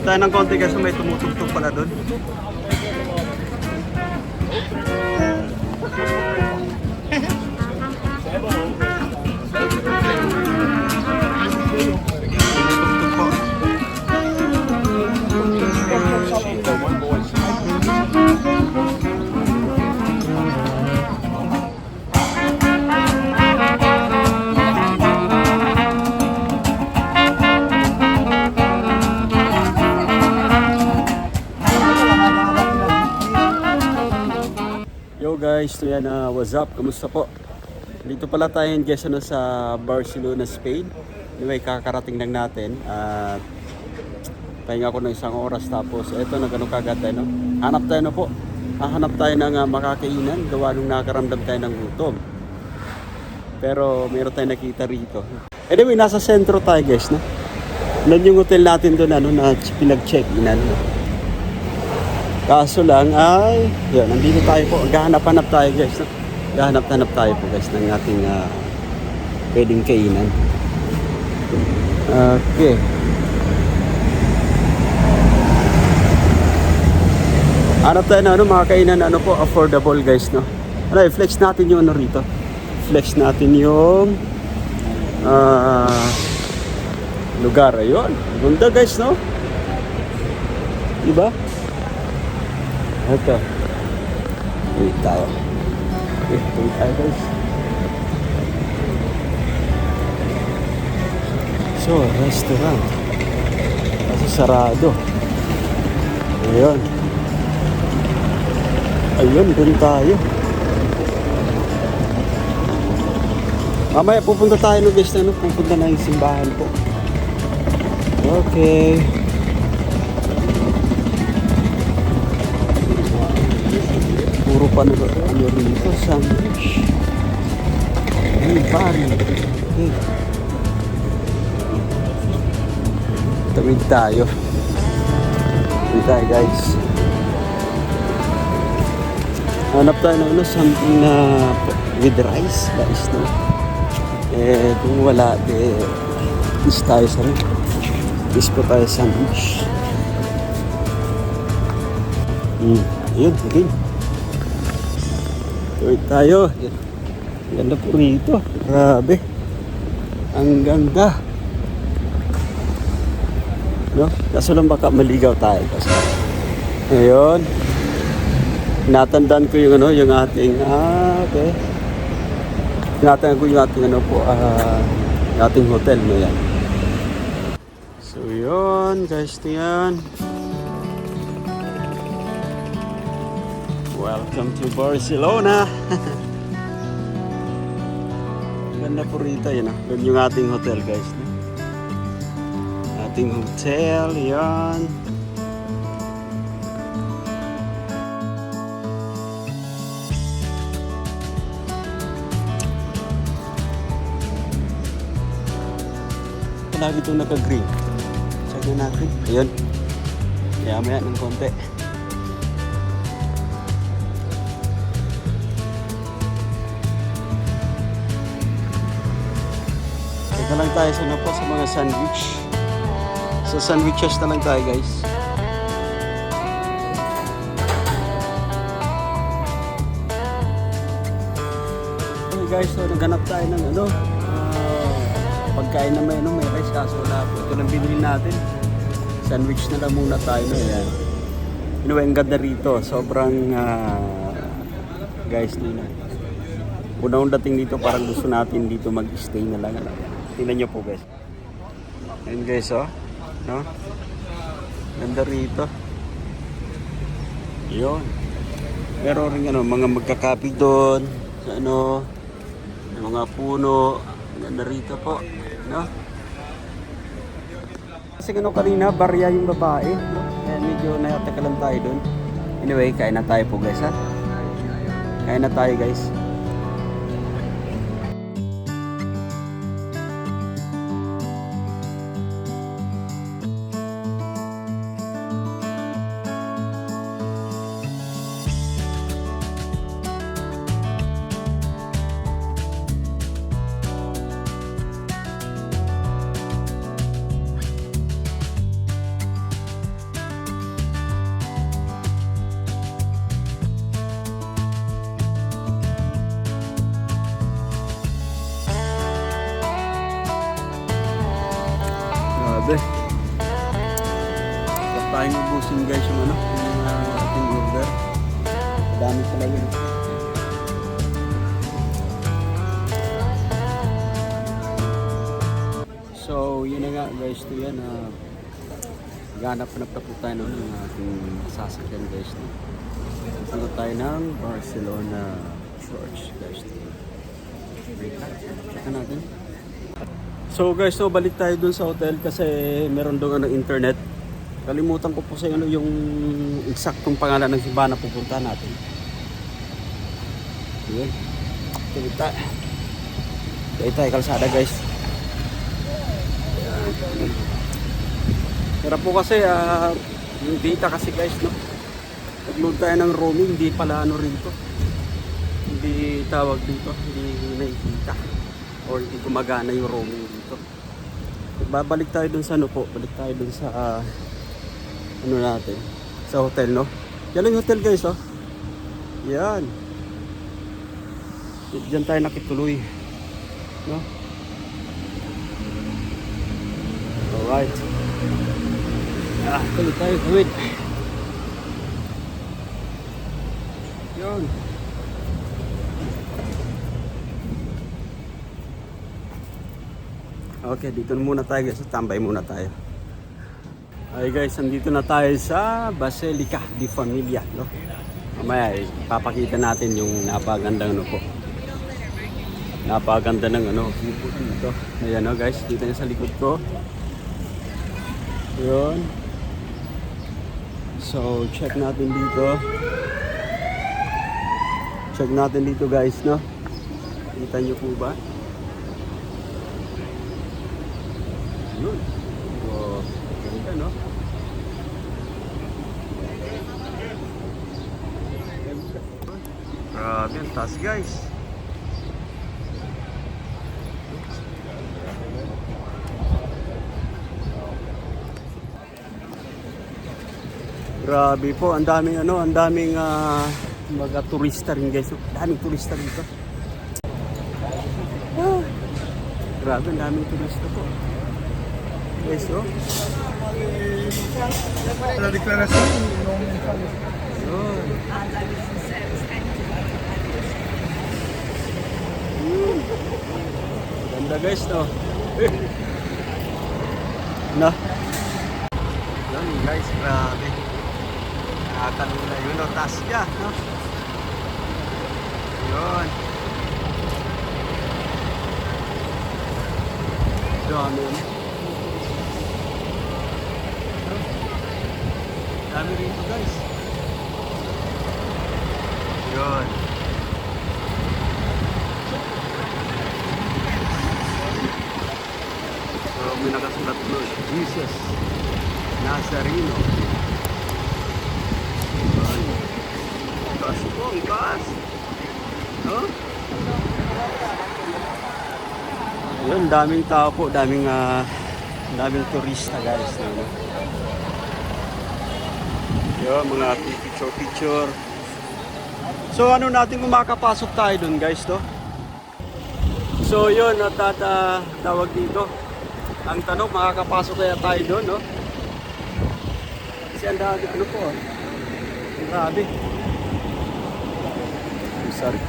Tayo ng konti kasi may tumutugtog pala doon. Yo guys, so yan, what's up? Kamusta po? Dito pala tayo guys sa Barcelona, Spain. Anyway, kakarating lang natin at pahinga ko ng isang oras tapos eto nagano kagad tayo, no? Hanap tayo na po. Hanap tayo ng makakainan gawa nung nakaramdam tayo ng gutom. Pero meron tayong nakita rito. Anyway, nasa sentro tayo guys, no? Nan yung hotel natin doon na pinag-check-inan. Kaso lang ay, yun, nandito tayo po. Gahanap-hanap tayo guys. No? Gahanap-hanap tayo po guys ng ating pwedeng kainan. Okay. Hanap tayo na mga kainan po, affordable guys, no? Ano, flex natin yung rito. Flex natin yung lugar. Ayun. Ganda guys, no? Diba? Ito. Wait tayo. Wait tayo guys. So, restaurant. Kasi sarado. Ayun. Ayun, dun tayo. Mamaya pupunta tayo guys na pupunta na yung simbahan po. Okay. Puro pa ano rito, sandwich. Ay, bari. Okay. Tawid tayo. Tawid tayo guys. Hanap tayo na something na with rice guys, no? Kung wala, is tayo sa rin. Is po tayo sandwich. Ayun, again. Tuwid tayo. Ganda po rito. Grabe. Ang ganda. No? Kaso lang baka maligaw tayo. Kasi. Ayun. Natandaan ko yung yung ating okay. Natandaan ko yung ating ating hotel no yan. So yun guys, yan. Welcome to Barcelona. Ganda po rito yun Doon yung ating hotel guys. No? Ating hotel, yan. Lagi itong naka-green. Check na natin. Ayun. Maya ng konti. Teka lang tayo sa mga sandwich. Sa sandwiches na lang tayo guys. Okay guys, so naghanap tayo ng pagkain na may rice kaso wala po. Ito nang binili natin. Sandwich na lang muna tayo. Ayan. Anyway, ang ganda rito. Sobrang guys, unang dating dito parang gusto natin dito mag-stay na lang. Tingnan nyo po guys. Ayan guys, no? Ganda rito. Yun. Meron rin mga magkakapi doon. Sa mga puno. Ganda rito po. No? Kasi kanina, barya yung babae. No? Kaya medyo nayataka lang tayo doon. Anyway, kain na tayo po guys ha. Kain na tayo guys. tayong ubusin guys yung ano, yung ating order. Dami pala yun. So yun na nga guys, ito yan. Ganap-ganap na po tayo ng ating sasakyan guys. Punta tayo ng Barcelona Church guys. Check natin. So guys, so balik tayo dun sa hotel kasi meron doon internet. Kalimutan ko po sa inyo yung eksaktong pangalan ng simbahan na pupuntahan natin. Yun. Tuloy tayo. Tuloy tayo kalsada guys. Pero po kasi yung data kasi guys, no? Nag-load tayo ng roaming, hindi pala ano rin to. Hindi tawag dito, hindi nakikita. Or hindi gumagana yung roaming dito. Babalik tayo dun sa ano po, balik tayo dun sa ano natin, sa hotel, no? Yan yung hotel guys, oh. Yan. Diyan tayo nakituloy, no? Alright. Tuloy tayo, wait. Yun. Okay, dito muna tayo guys. Tambay muna tayo. Ay guys, nandito na tayo sa Basilica di Familia, no? Mamaya ipapakita natin yung napagandang ano po. Napaganda ng ano dito. Ayan no guys, dito na sa likod ko. Yun. So, check natin dito. Check natin dito guys, no? Kita nyo po ba? Yun. So, ganda, no? Grabe, ang taas guys. Grabe po, ang daming ano, ang daming mga turista rin guys. Daming turista dito. Grabe, ang daming turista po. Guys, oh. La declaración Ganda guys, no? No? Yan guys, grabe. Nakakalula yun, no? Tasya, no? Yun. Dami yun. Dami rito guys. Yun. So may nakasulat mo, Jesus Nazareno. Yun. Taas po, ang taas. No? Yun, daming tao po, daming turista guys. No? Yun, mga picture. So ano natin kung makapasok tayo dun guys, no? So yun, tawag dito. Ang tanong, makakapasok kaya tayo dun, no? Kasi ang dami, ano po, ang grabe. I'm sorry.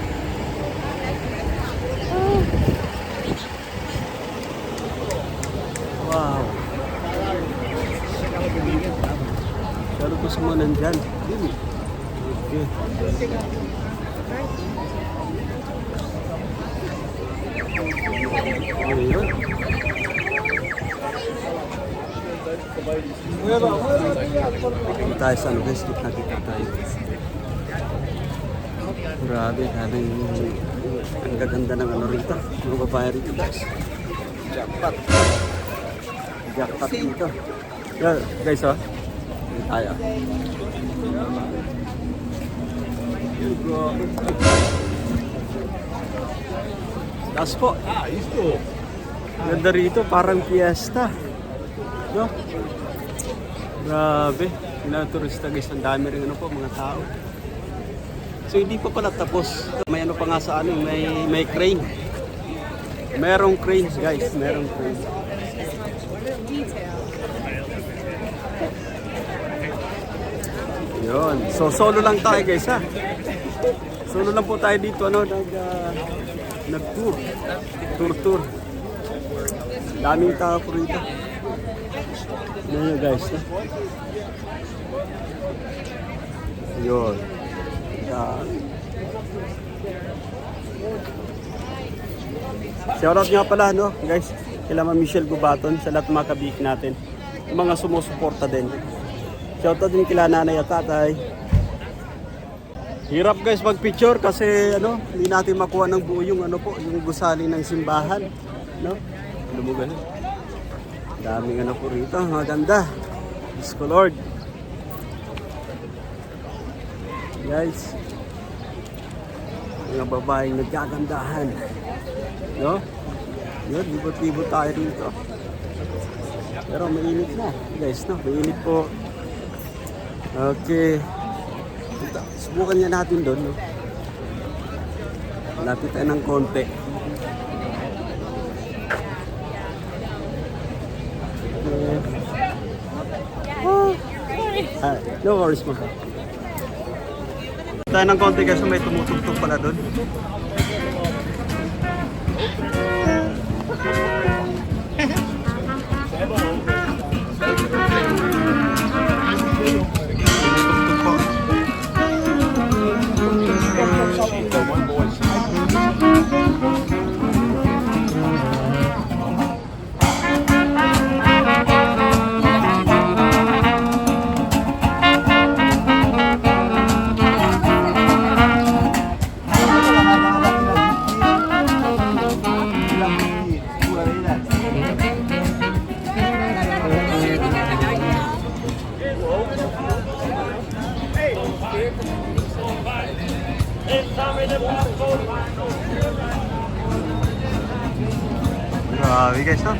Wow. Lalo po sa mga nandyan. Okay. Ayun. Dito tayo sa ano guys, dito nakita tayo. Grabe, ang gaganda ng ano rito. Mga babae rito guys. Jackpot. Jackpot dito. Yeah, guys, oh. Tayo. Taas po. Ganda rito, parang fiesta. No? Grabe. Turista guys, ang dami rin ano po, mga tao. So hindi pa pala tapos. May ano pa nga sa ano, may crane. Merong cranes guys, merong crane. Yun. So solo lang tayo guys ha. Solo lang po tayo dito nag-tour. Tour. Daming tao po rito. Yun guys. Ha? Yun. Shoutout nga pala no guys. Kila Ma'am Michelle Gubaton sa lahat ng mga kabik natin. Yung mga sumusuporta din. Shoutout din kila nanay at tatay. Hirap guys mag-picture kasi hindi natin makuha ng buo yung yung gusali ng simbahan, no? Lumugan. Daming po rito, maganda. Diyos ko Lord. Guys. Mga babaeng nagkagandahan. No? Yun, libot-libot tayo rito. Pero mainit na, guys, no? Mainit po. Okay. Subukan niya natin doon, no? Lapit tayo ng konti. No worries mo. Tayo ng konti kasi may tumutugtog pala doon. Grabe guys, no?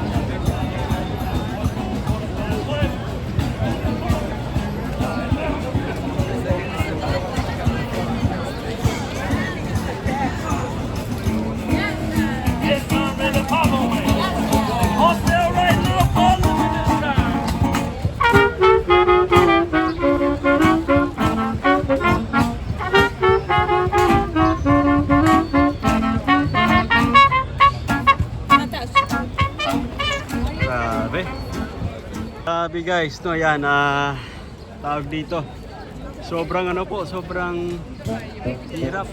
Grabe guys, no, yan, tawag dito. Sobrang sobrang hirap.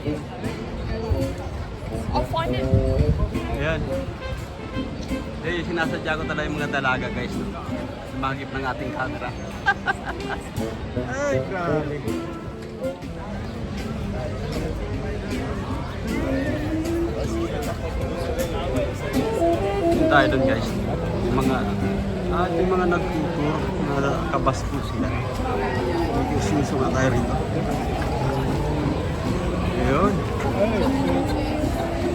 Ayan. Sinasadya ko talaga yung mga dalaga guys, no? Magip ng ating camera. Ay, grabe. Tayo doon guys. Yung mga nagtutur, mga kabas po sila. Mag-ususo nga tayo rito. Ayun.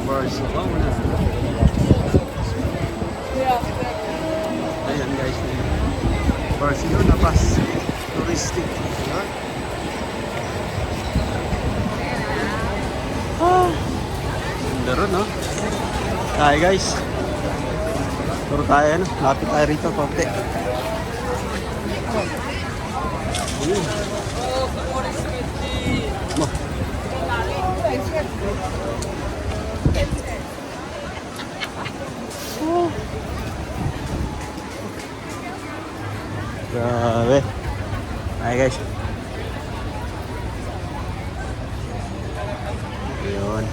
Barcelona. Ayan guys. Barcelona bus. Touristic. Ganda ron, no? Tayo guys. Turo tayo, no? Lapit tayo rito, konti. Grabe. Ay guys. Ayun.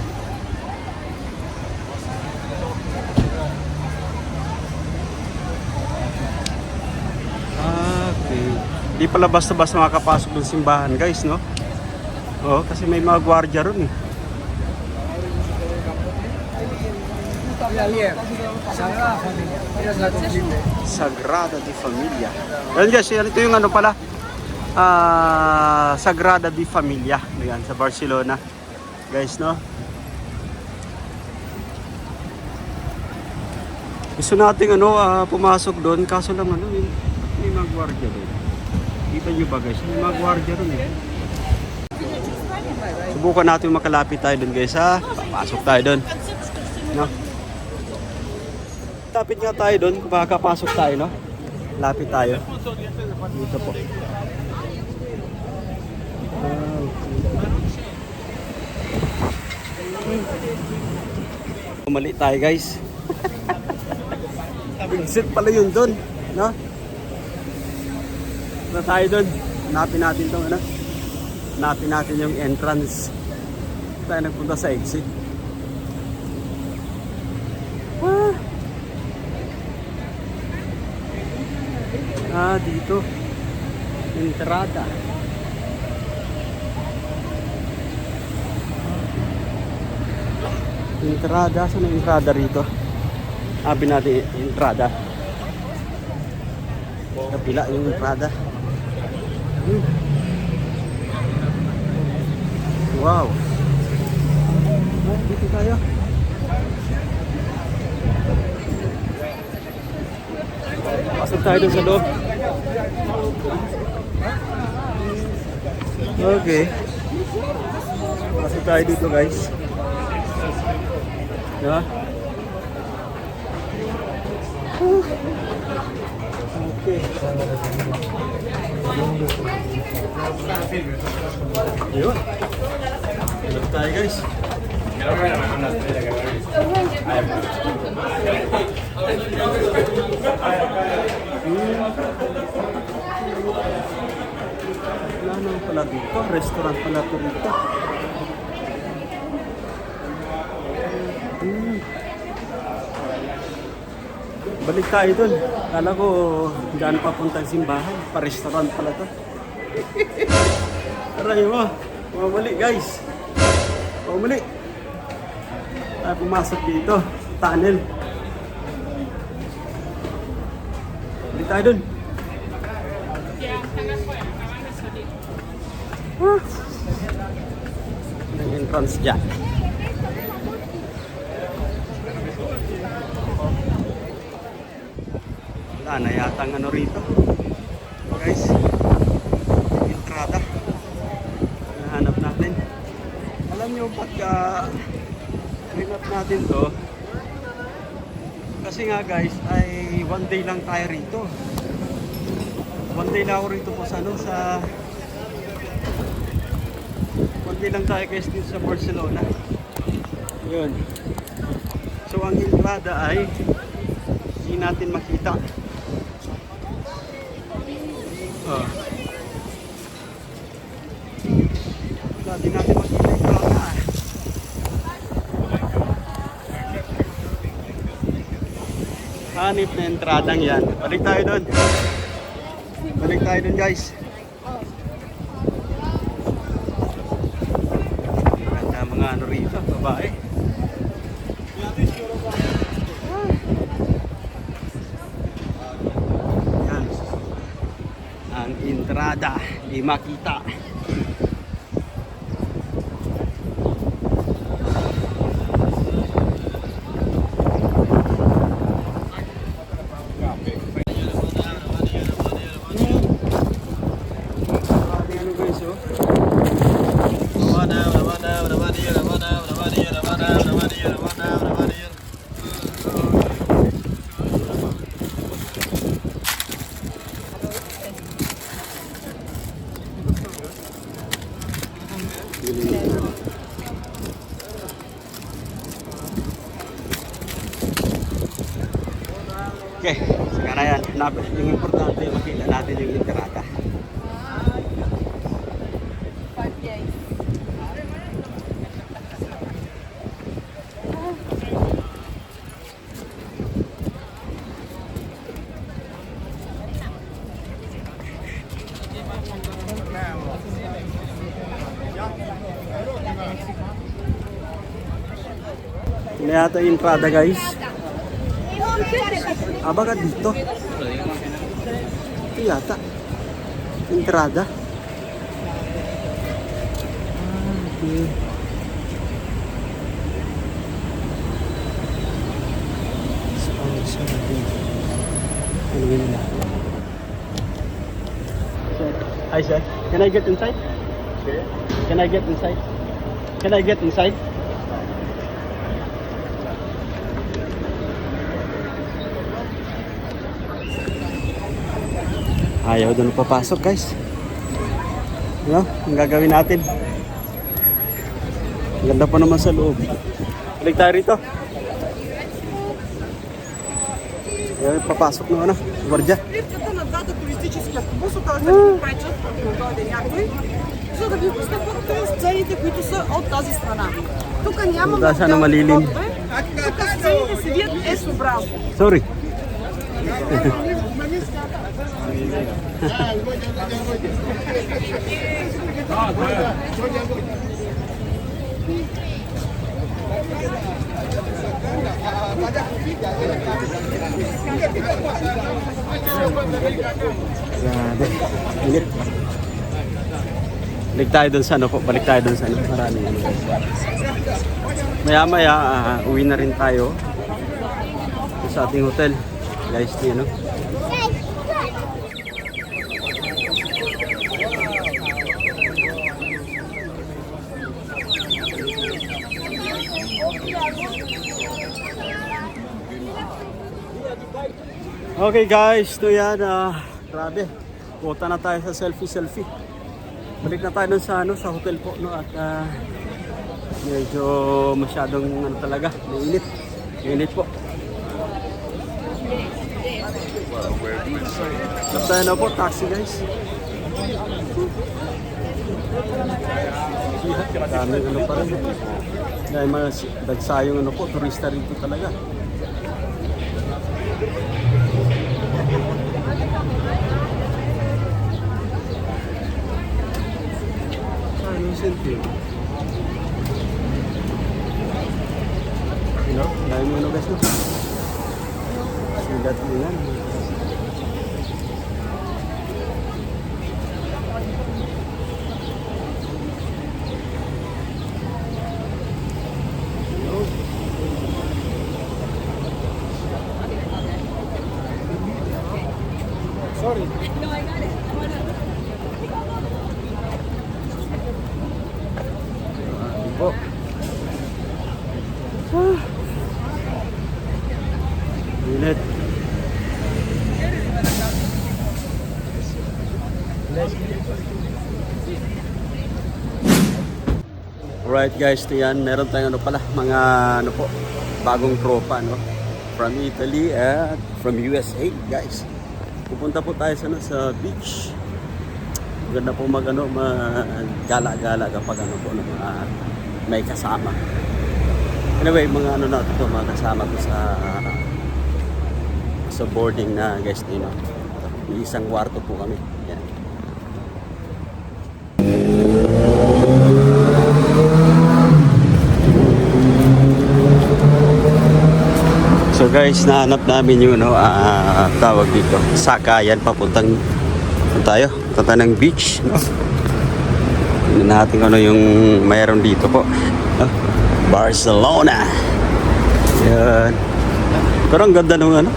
Okay. Di pala basta-basta makakapasok ng simbahan guys, no? Oo, kasi may mga gwardiya ron eh. Sagrada de Familia. Yan guys, ito yung pala. Sagrada de Familia. Yan, sa Barcelona. Guys, no? Gusto nating pumasok doon, kaso lang may mga gwardiya doon. Kita nyo ba guys? May mga gwardiya doon eh. Subukan natin makalapit tayo doon guys ha. Papasok tayo doon. No? Lapit nga tayo doon, makakapasok tayo, no? Lapit tayo. Dito po. Mali tayo guys. Exit pala yun doon, no? Na tayo doon. Hanapin natin tong ano. Hanapin natin yung entrance. Tayo nagpunta sa exit. Dito. Entrada. Entrada, saan ang entrada rito? Sabi natin entrada. Kapila yung entrada. Wow. Dito tayo. Pasok tayo dun sa loob. Okay. Pasok tayo dito guys. Diba? Okay. Yun. Pasok tayo guys. Wala naman pala dito. Restaurant pala ito rito. Balik tayo dun. Kala ko daan papuntang simbahan. Pa-restaurant pala to. Aray mo. Pumabalik guys. Pumabalik. Tayo pumasok dito. Tunnel. Balik tayo dun. Ang entrance dyan. Wala na yata ang ano rito. Guys, entrada. Nahanap natin. Alam nyo, pagka rinat natin to, kasi nga guys, ay one day lang tayo rito. One day lang ako rito po sa ano, sa one day lang tayo guys dito sa Barcelona. Yun. So ang entrada ay hindi natin makita. Wala din natin makita yung entrada. Hanip na entradang yan. Balik tayo doon. Balik tayo doon guys. Ganda mga ano rito, babae. Yan. Ang entrada, di makita. Okay, sige na yan. Yung importante, makita natin yung entrada. Ito na yata yung entrada guys. Baga dito. Ito yata. Entrada. Okay. Sponsor din. Ano yun na? Hi sir, can I get inside? Can I get inside? Can I get inside? Ayaw doon papasok guys. Ano? Ang gagawin natin? Ganda pa naman sa loob. Balik tayo rito. Ayan, papasok na ano, gwardiya. Это назад туристически автобус, т.е. да ви пречат да дойде някой, за да ви пуснат сцените, които са от тази страна. Тук нямаме отделни входове, тук сцените се вият есообразно. Sorry. Grabe. Init. Balik tayo dun sa ano po. Balik tayo dun sa ano. Maraming ano. Maya maya uwi na rin tayo sa ating hotel. Guys, di ano. Okay guys, ito yan. Grabe. Punta na tayo sa selfie. Balik na tayo dun sa ano, sa hotel po, no, at medyo masyadong ano talaga, mainit. Mainit po. Tapos tayo na po, taxi guys. Daming ano pa rin. Dahil mas dagsayong ano po, turista rito talaga. Sentry. You know, dahil mo guys no? Sigat mo yan. Sorry. No, I got it. Po. Init. Alright guys, ito yan. Meron tayong ano pala, mga ano po, bagong tropa, no? From Italy at from USA, guys. Pupunta po tayo sa, ano, sa beach. Maganda po mag-ano, gala-gala kapag ano po, no, may kasama. Anyway, mga ano natin to, mga kasama ko sa boarding na guest din, no? Isang kwarto po kami. Yan. So guys, nahanap namin yung no, tawag dito, sakayan papuntang tayo, punta ng beach, no? Tingnan natin ano yung mayroon dito po, no? Barcelona. Yan. Pero ang ganda nung ano,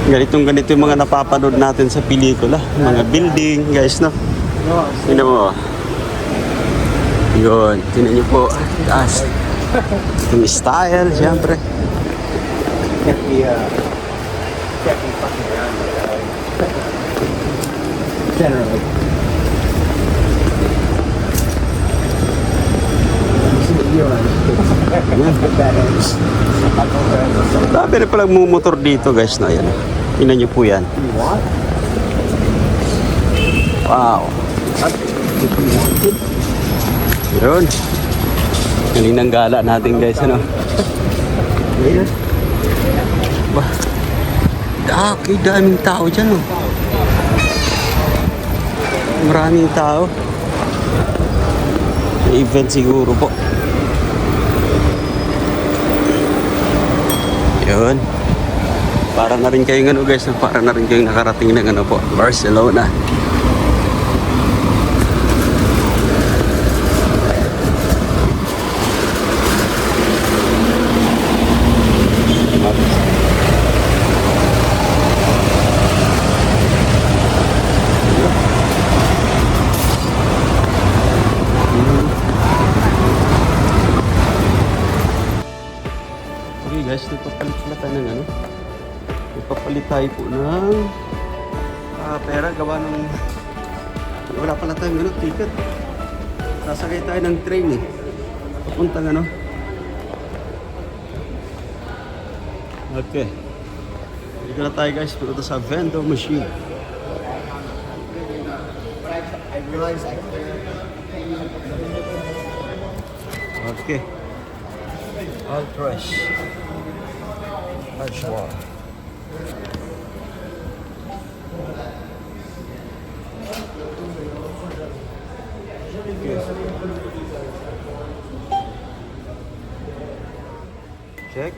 ganito yung mga napapanood natin sa pelikula, mga building, guys, no? Tingnan mo. Yun, tingnan nyo po, taas. Yung style, siyempre. Generally. Dami na palang mumotor dito guys na yan. Tingnan nyo po yan. Wow. Yun. Kaninang gala natin guys, ano. Ayan. Bah. Okay, daming tao dyan, oh. Maraming tao. Event siguro po. Yun. Para na rin kayong ano guys, para na rin kayong nakarating ng ano po, Barcelona. Guys, nagpapalit sila tayo ng ano, nagpapalit tayo po ng pera gawa ng wala pala tayong ano, ticket. Sasakay tayo ng train eh. Papuntang ano. Okay. Dito na tayo guys, punta sa vendor machine. I realized I Okay. All fresh. Fresh water. Okay. Check.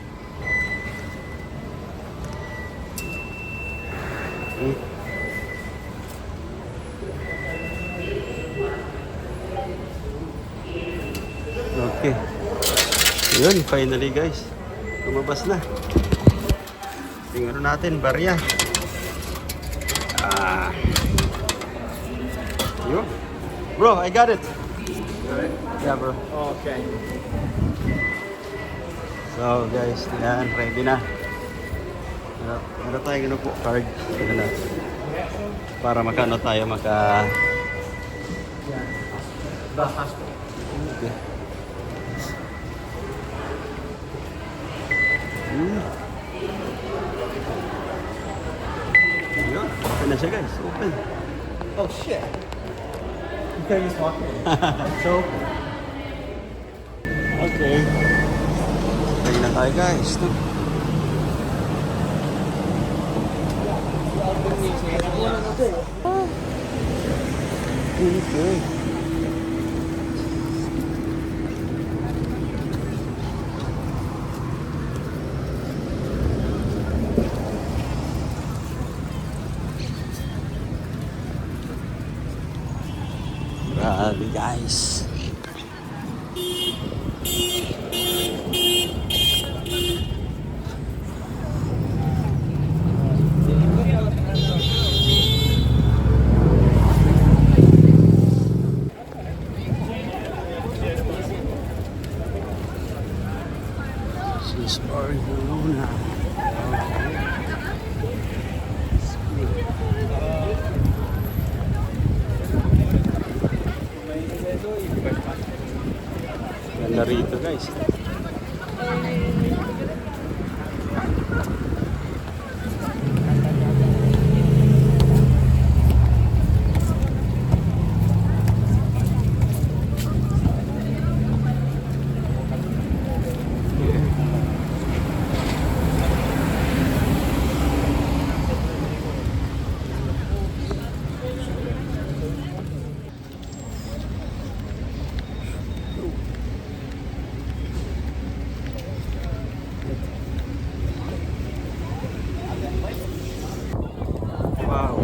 Okay. Yun, finally guys. Lumabas na. Tingnan natin, barya. Yun. Bro, I got it. Yeah, bro. Okay. So guys, yan, ready na. Meron tayo ano po, card. Ito na. Para makano tayo, The hospital. Okay. Yun, open na siya guys, open. Oh shit. You can't even talk to me. So, Okay. Ready na tayo guys. No? Okay. Grabe guys. This is Barcelona. Ganda rito guys. Wow.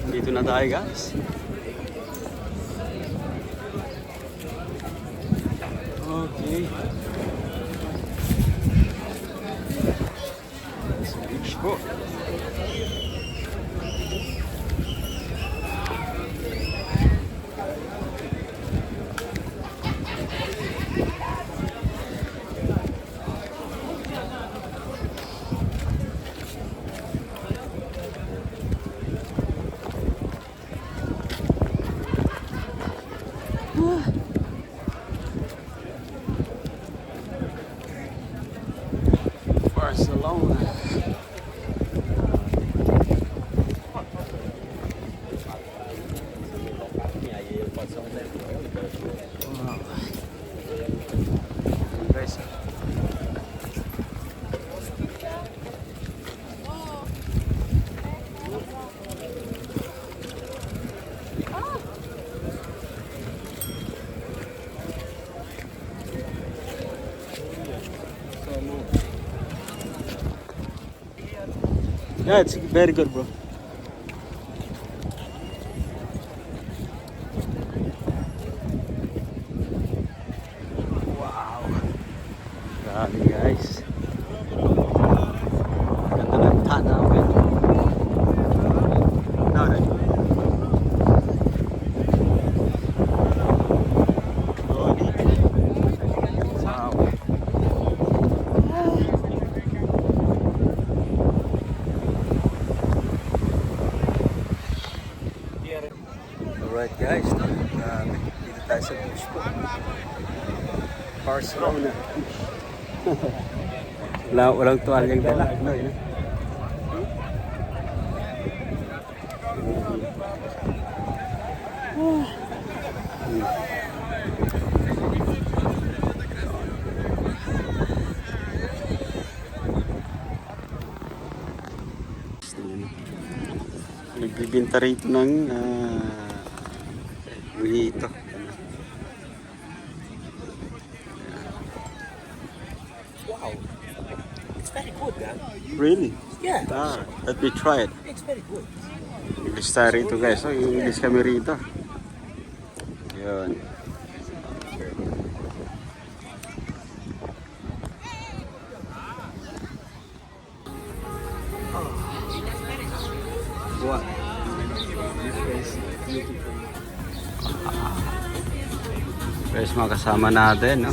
Dito na tayo guys. Okay. Let's beach po. Barcelona. Wow. Guys. Yeah, it's very good, bro. Wow. Grabe, guys. Ganda ng tanawin. No, no. Wow. nasa beach po. Barcelona. Walang tuwalyang dala. No, yun. Nagbibinta rito ng mojito. Wow. It's very good, huh? Really? Yeah. Let me try it. It's very good. English tayo rito guys. So, English kami rito. Yun. What? This place beautiful. Guys, mga kasama natin, no?